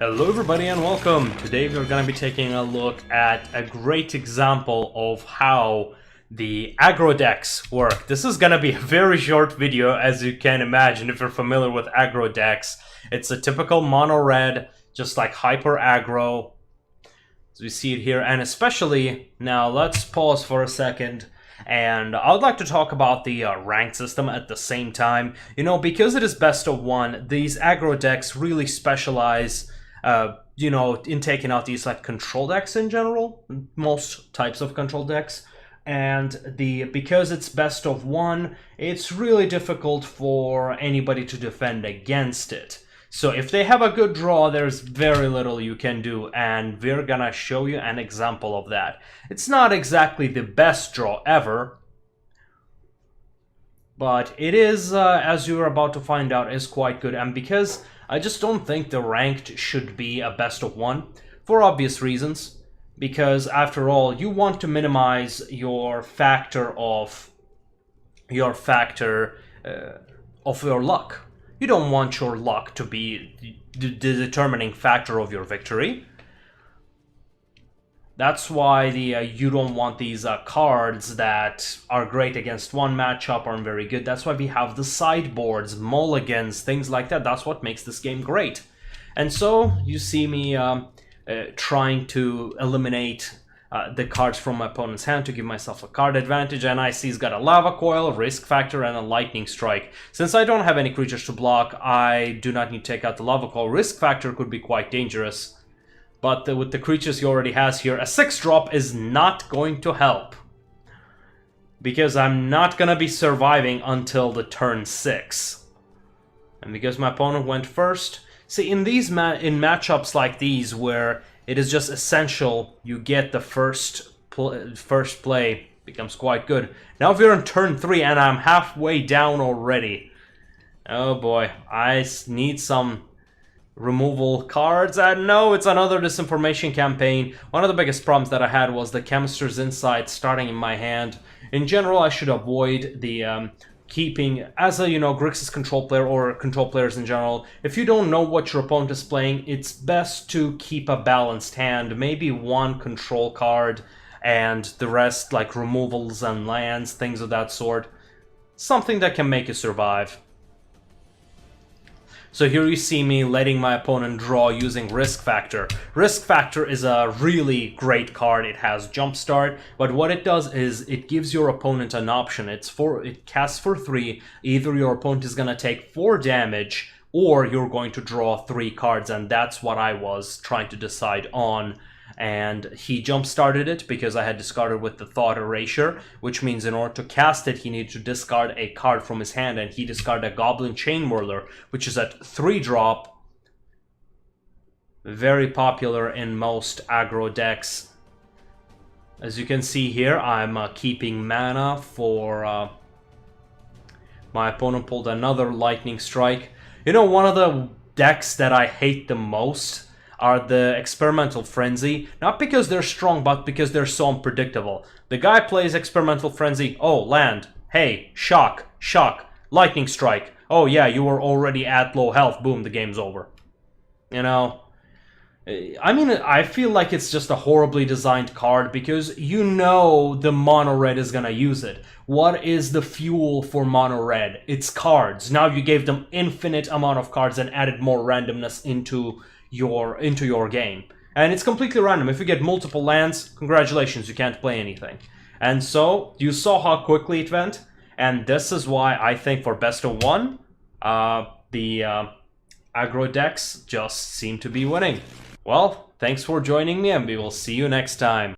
Hello everybody and welcome! Today we're going to be taking a look at a great example of how the aggro decks work. This is going to be a very short video, as you can imagine if you're familiar with aggro decks. It's a typical mono red, just like hyper aggro, as we see it here. And especially, now let's pause for a second. And I would like to talk about the rank system at the same time. You know, because it is best of one, these aggro decks really specialize in taking out these like control decks in general, most types of control decks. And because it's best of one, it's really difficult for anybody to defend against it. So if they have a good draw, there's very little you can do, and we're gonna show you an example of that. It's not exactly the best draw ever, but it is, as you're about to find out, is quite good. And because I just don't think the ranked should be a best of one, for obvious reasons. Because after all, you want to minimize your factor of your luck. You don't want your luck to be the determining factor of your victory. That's why you don't want these cards that are great against one matchup, aren't very good. That's why we have the sideboards, mulligans, things like that. That's what makes this game great. And so you see me trying to eliminate the cards from my opponent's hand to give myself a card advantage, and I see he's got a Lava Coil, Risk Factor, and a Lightning Strike. Since I don't have any creatures to block, I do not need to take out the Lava Coil. Risk Factor could be quite dangerous, but with the creatures he already has here, a 6-drop is not going to help, because I'm not going to be surviving until the turn 6. And because my opponent went first, see, in matchups like these where it is just essential you get the first play, becomes quite good. Now if we're in turn 3 and I'm halfway down already, oh boy, I need some removal cards. And no, it's another disinformation campaign. One of the biggest problems that I had was the Chemist's Insight starting in my hand. In general, I should avoid the keeping, as a, Grixis Control player or control players in general, if you don't know what your opponent is playing, it's best to keep a balanced hand. Maybe one control card and the rest like removals and lands, things of that sort. Something that can make you survive. So here you see me letting my opponent draw using Risk Factor. Risk Factor is a really great card. It has Jumpstart, but what it does is it gives your opponent an option. It casts for 3. Either your opponent is going to take 4 damage, or you're going to draw 3 cards, and that's what I was trying to decide on. And he jump-started it because I had discarded with the Thought Erasure, which means in order to cast it, he needed to discard a card from his hand, and he discarded a Goblin Chain Whirler, which is at 3-drop. Very popular in most aggro decks. As you can see here, I'm keeping mana for... my opponent pulled another Lightning Strike. You know, one of the decks that I hate the most are the Experimental Frenzy, not because they're strong, but because they're so unpredictable. The guy plays Experimental Frenzy, oh, land, hey, shock, Lightning Strike, oh yeah, you were already at low health, boom, the game's over. You know, I mean, I feel like it's just a horribly designed card because you know the mono red is gonna use it. What is the fuel for mono red? It's cards. Now you gave them infinite amount of cards and added more randomness into your game, and it's completely random. If you get multiple lands, congratulations, you can't play anything. And so you saw how quickly it went, and this is why I think for best of one, the aggro decks just seem to be winning. Well, thanks for joining me, and we will see you next time.